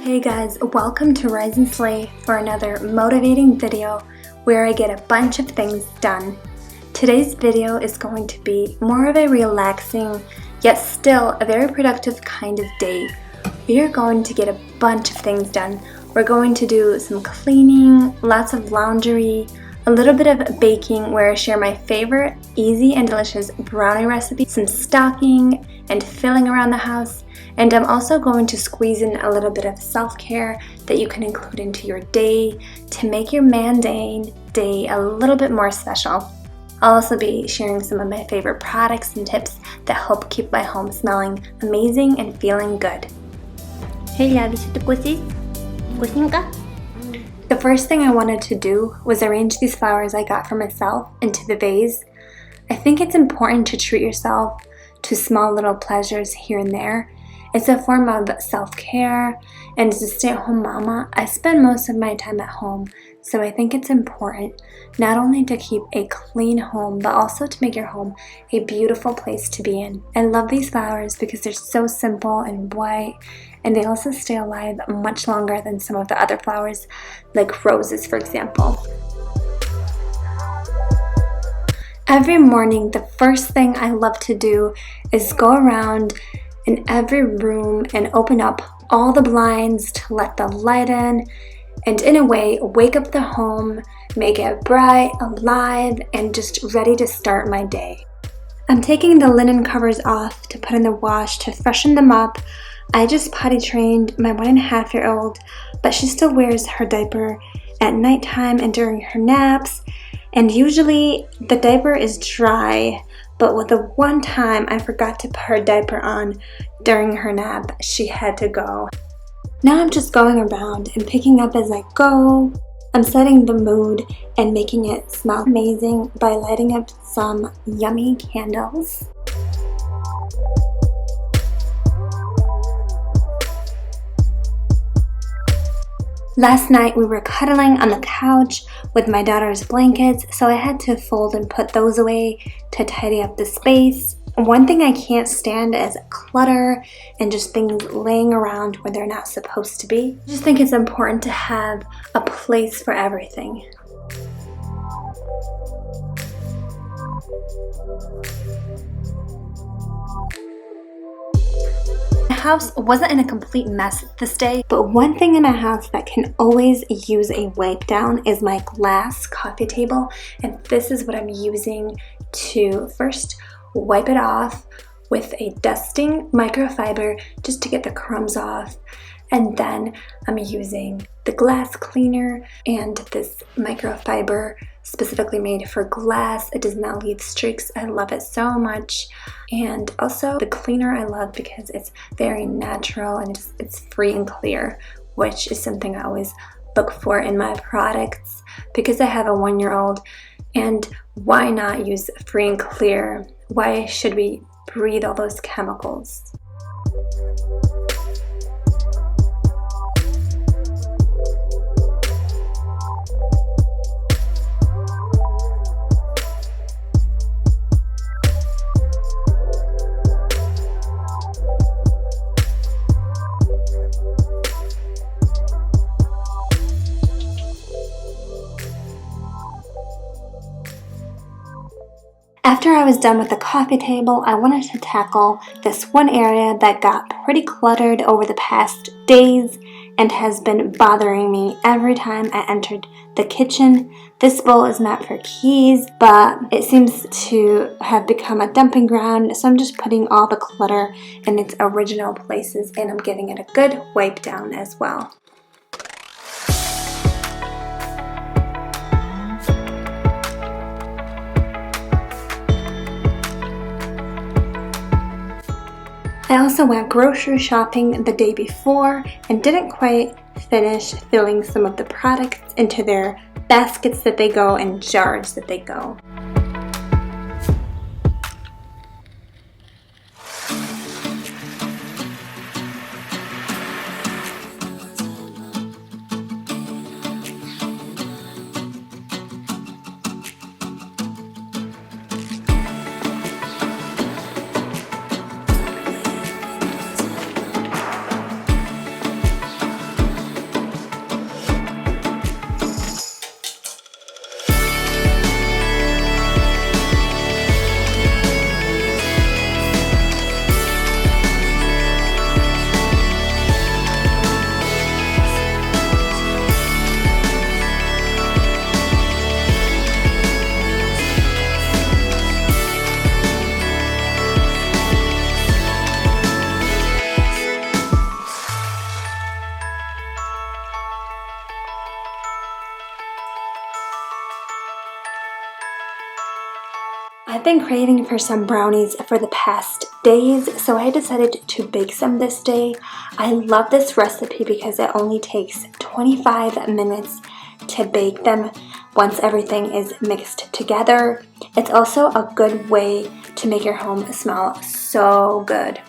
Hey guys, welcome to Rise and Slay for another motivating video where I get a bunch of things done. Today's video is going to be more of a relaxing, yet still a very productive kind of day. We are going to get a bunch of things done. We're going to do some cleaning, lots of laundry, a little bit of baking where I share my favorite easy and delicious brownie recipe, some stocking and filling around the house, and I'm also going to squeeze in a little bit of self-care that you can include into your day to make your mundane day a little bit more special. I'll also be sharing some of my favorite products and tips that help keep my home smelling amazing and feeling good. Hej, vi sitter på sminka. The first thing I wanted to do was arrange these flowers I got for myself into the vase. I think it's important to treat yourself to small little pleasures here and there. It's a form of self-care, and as a stay-at-home mama, I spend most of my time at home, so I think it's important not only to keep a clean home, but also to make your home a beautiful place to be in. I love these flowers because they're so simple and white, and they also stay alive much longer than some of the other flowers, like roses, for example. Every morning, the first thing I love to do is go around in every room and open up all the blinds to let the light in, and in a way wake up the home, make it bright, alive, and just ready to start my day. I'm taking the linen covers off to put in the wash to freshen them up. I just potty trained my 1.5-year-old, but she still wears her diaper at nighttime and during her naps, and usually the diaper is dry. But with the one time I forgot to put her diaper on during her nap, she had to go. Now I'm just going around and picking up as I go. I'm setting the mood and making it smell amazing by lighting up some yummy candles. Last night we were cuddling on the couch with my daughter's blankets, so I had to fold and put those away to tidy up the space. One thing I can't stand is clutter and just things laying around where they're not supposed to be. I just think it's important to have a place for everything. My house wasn't in a complete mess this day, but one thing in my house that can always use a wipe down is my glass coffee table, and this is what I'm using to first wipe it off with a dusting microfiber just to get the crumbs off, and then I'm using the glass cleaner and this microfiber specifically made for glass. It does not leave streaks. I love it so much. And also the cleaner I love because it's very natural and it's free and clear, which is something I always look for in my products because I have a 1-year-old, and why not use free and clear? Why should we breathe all those chemicals? After I was done with the coffee table, I wanted to tackle this one area that got pretty cluttered over the past days and has been bothering me every time I entered the kitchen. This bowl is meant for keys, but it seems to have become a dumping ground, so I'm just putting all the clutter in its original places, and I'm giving it a good wipe down as well. I also went grocery shopping the day before and didn't quite finish filling some of the products into their baskets that they go and jars that they go. been craving for some brownies for the past days, so I decided to bake some this day. I love this recipe because it only takes 25 minutes to bake them once everything is mixed together. It's also a good way to make your home smell so good.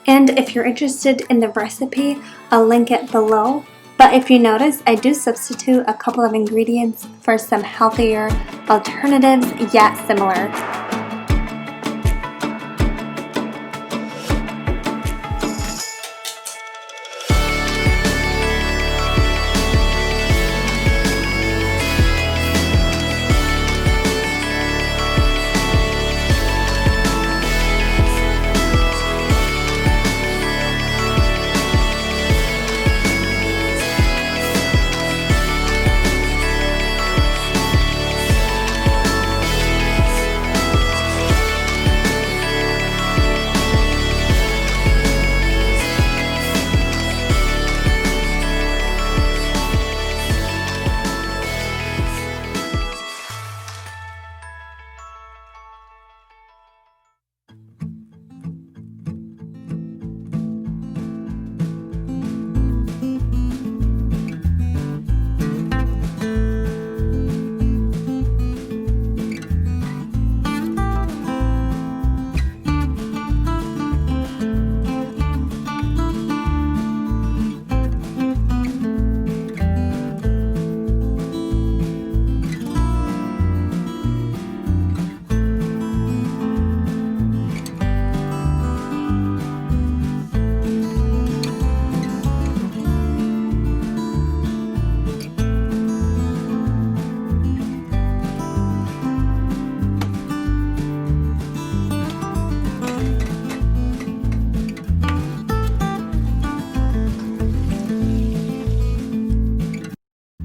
And if you're interested in the recipe, I'll link it below. But if you notice, I do substitute a couple of ingredients for some healthier alternatives, yet similar.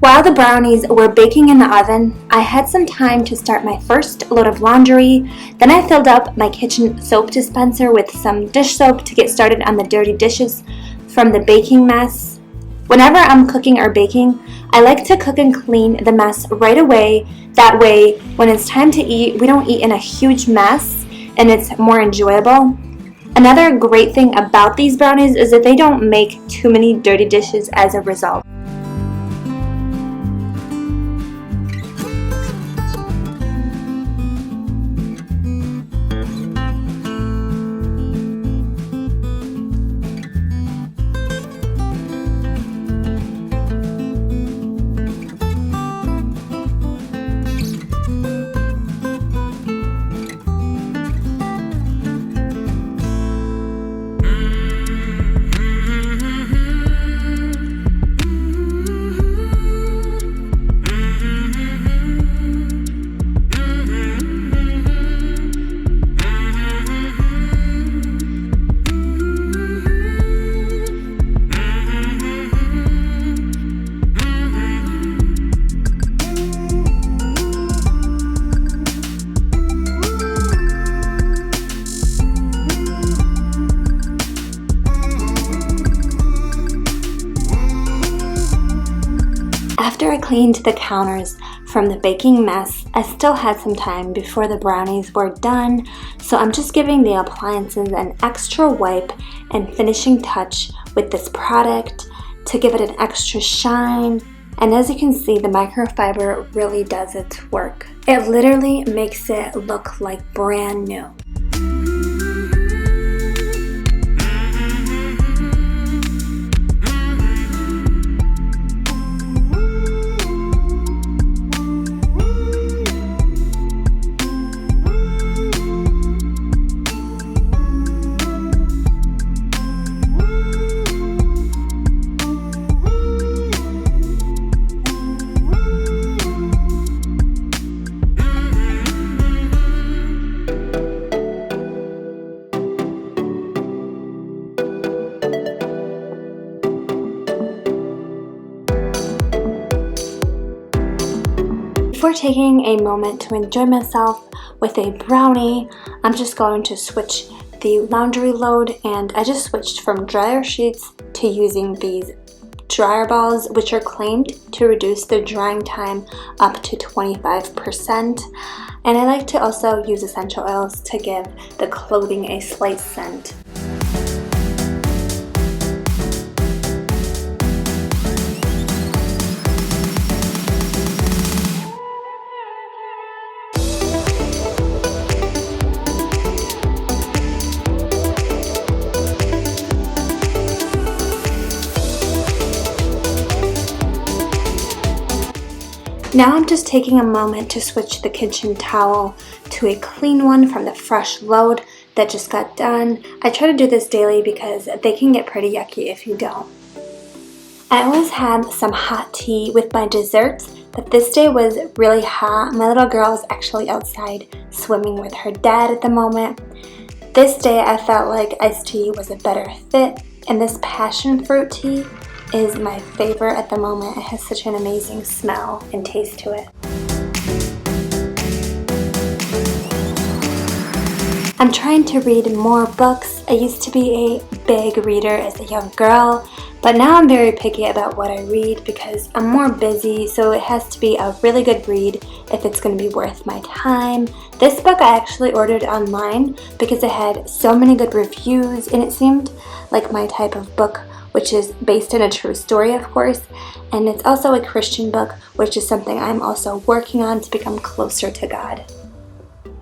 While the brownies were baking in the oven, I had some time to start my first load of laundry. Then I filled up my kitchen soap dispenser with some dish soap to get started on the dirty dishes from the baking mess. Whenever I'm cooking or baking, I like to cook and clean the mess right away. That way, when it's time to eat, we don't eat in a huge mess and it's more enjoyable. Another great thing about these brownies is that they don't make too many dirty dishes as a result. After I cleaned the counters from the baking mess, I still had some time before the brownies were done, so I'm just giving the appliances an extra wipe and finishing touch with this product to give it an extra shine. And as you can see, the microfiber really does its work. It literally makes it look like brand new. Before taking a moment to enjoy myself with a brownie, I'm just going to switch the laundry load, and I just switched from dryer sheets to using these dryer balls, which are claimed to reduce the drying time up to 25%. And I like to also use essential oils to give the clothing a slight scent. Now I'm just taking a moment to switch the kitchen towel to a clean one from the fresh load that just got done. I try to do this daily because they can get pretty yucky if you don't. I always have some hot tea with my desserts, but this day was really hot. My little girl is actually outside swimming with her dad at the moment. This day I felt like iced tea was a better fit, and this passion fruit tea is my favorite at the moment. It has such an amazing smell and taste to it. I'm trying to read more books. I used to be a big reader as a young girl, but now I'm very picky about what I read because I'm more busy, so it has to be a really good read if it's going to be worth my time. This book I actually ordered online because it had so many good reviews and it seemed like my type of book, which is based on a true story, of course, and it's also a Christian book, which is something I'm also working on to become closer to God.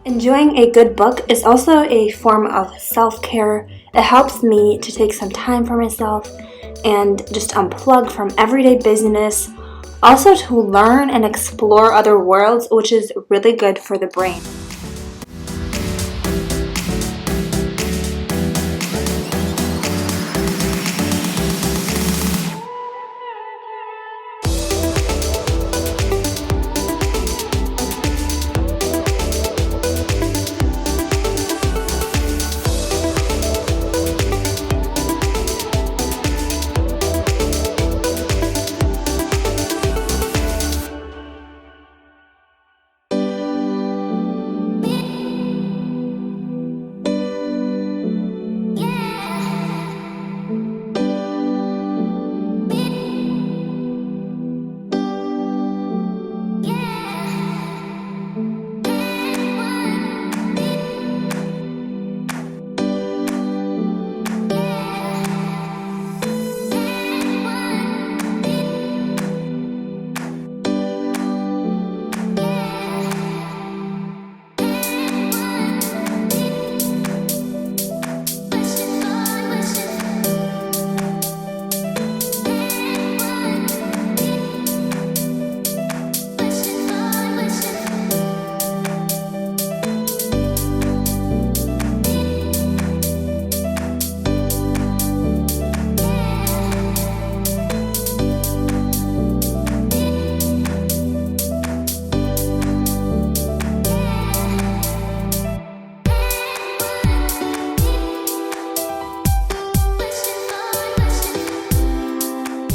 Enjoying a good book is also a form of self-care. It helps me to take some time for myself and just unplug from everyday business. Also to learn and explore other worlds, which is really good for the brain.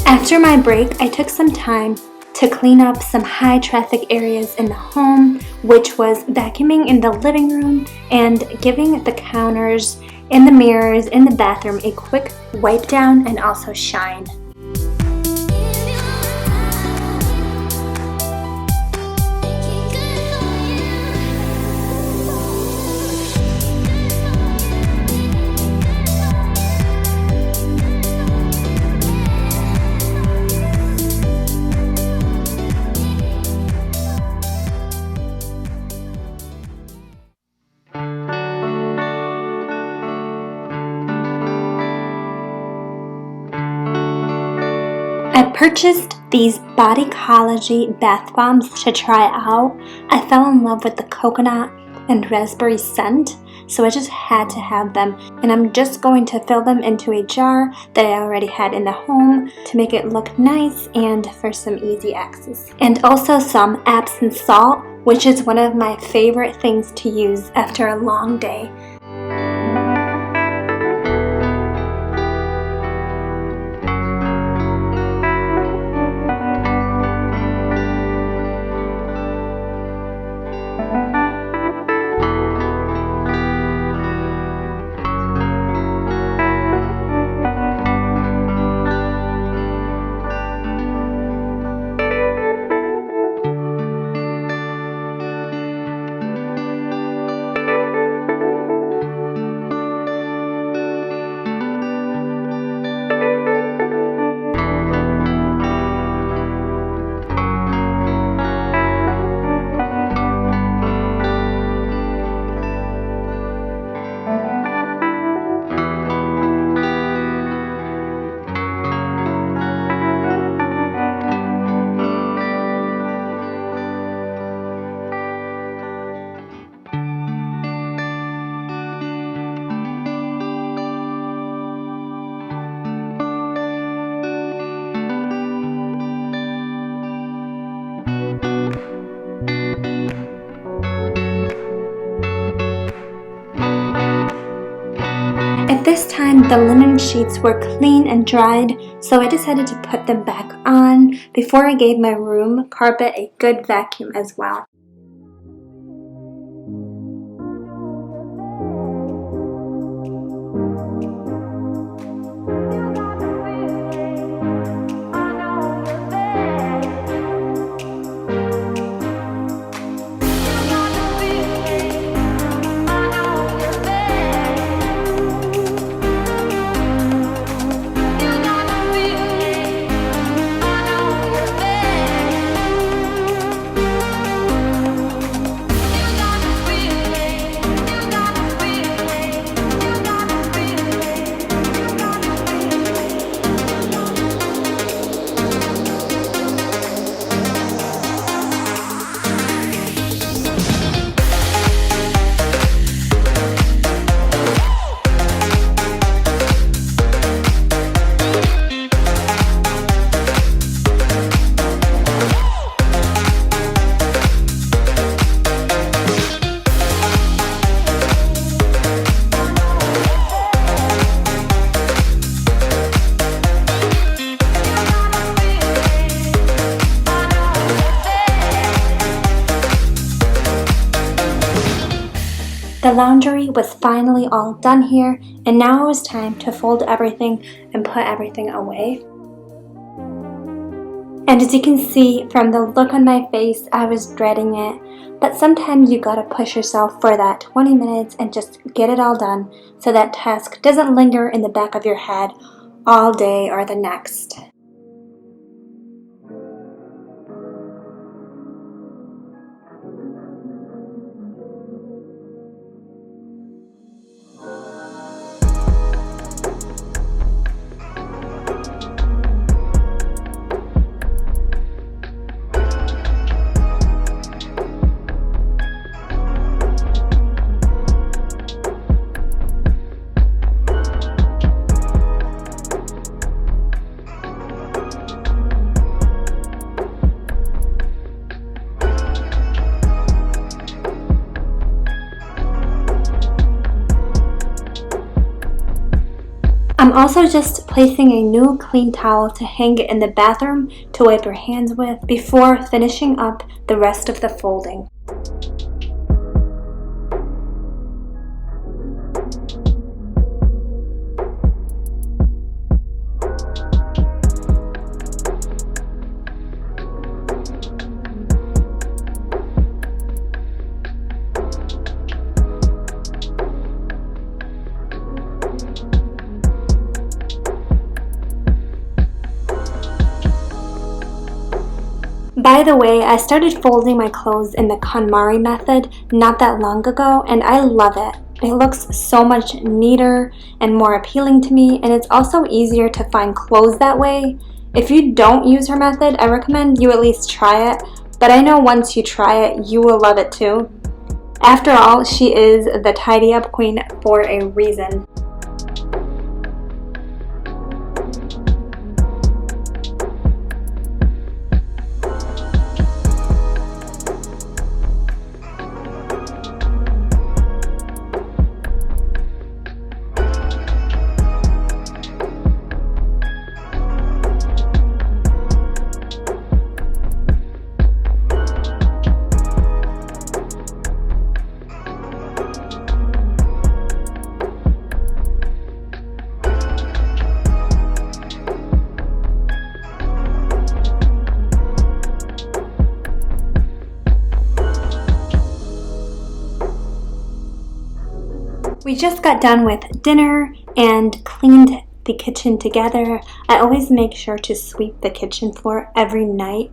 After my break, I took some time to clean up some high traffic areas in the home, which was vacuuming in the living room and giving the counters and the mirrors in the bathroom a quick wipe down and also shine. I purchased these Bodycology bath bombs to try out. I fell in love with the coconut and raspberry scent, so I just had to have them, and I'm just going to fill them into a jar that I already had in the home to make it look nice and for some easy access. And also some Epsom salt, which is one of my favorite things to use after a long day. this time the linen sheets were clean and dried, so I decided to put them back on before I gave my room carpet a good vacuum as well. The laundry was finally all done here, and now it was time to fold everything and put everything away. And as you can see from the look on my face, I was dreading it. But sometimes you gotta push yourself for that 20 minutes and just get it all done so that task doesn't linger in the back of your head all day or the next. I'm also just placing a new clean towel to hang in the bathroom to wipe your hands with before finishing up the rest of the folding. By the way, I started folding my clothes in the KonMari method not that long ago, and I love it. It looks so much neater and more appealing to me, and it's also easier to find clothes that way. If you don't use her method, I recommend you at least try it, but I know once you try it, you will love it too. After all, she is the tidy up queen for a reason. We just got done with dinner and cleaned the kitchen together. I always make sure to sweep the kitchen floor every night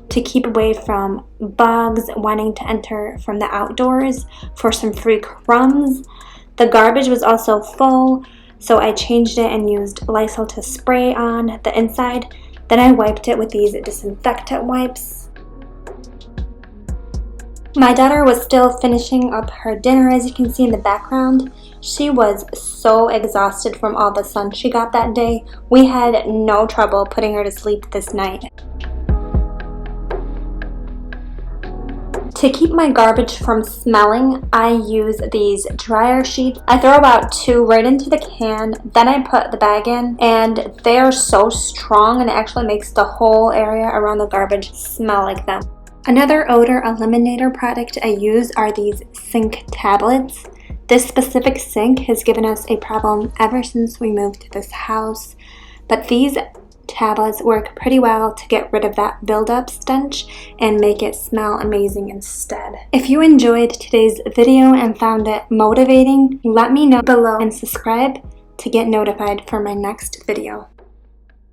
to keep away from bugs wanting to enter from the outdoors for some free crumbs. The garbage was also full, so I changed it and used Lysol to spray on the inside. Then I wiped it with these disinfectant wipes. My daughter was still finishing up her dinner, as you can see in the background. She was so exhausted from all the sun she got that day. We had no trouble putting her to sleep this night. To keep my garbage from smelling, I use these dryer sheets. I throw about 2 right into the can, then I put the bag in, and they are so strong and it actually makes the whole area around the garbage smell like them. Another odor eliminator product I use are these sink tablets. This specific sink has given us a problem ever since we moved to this house, but these tablets work pretty well to get rid of that buildup stench and make it smell amazing instead. If you enjoyed today's video and found it motivating, let me know below and subscribe to get notified for my next video.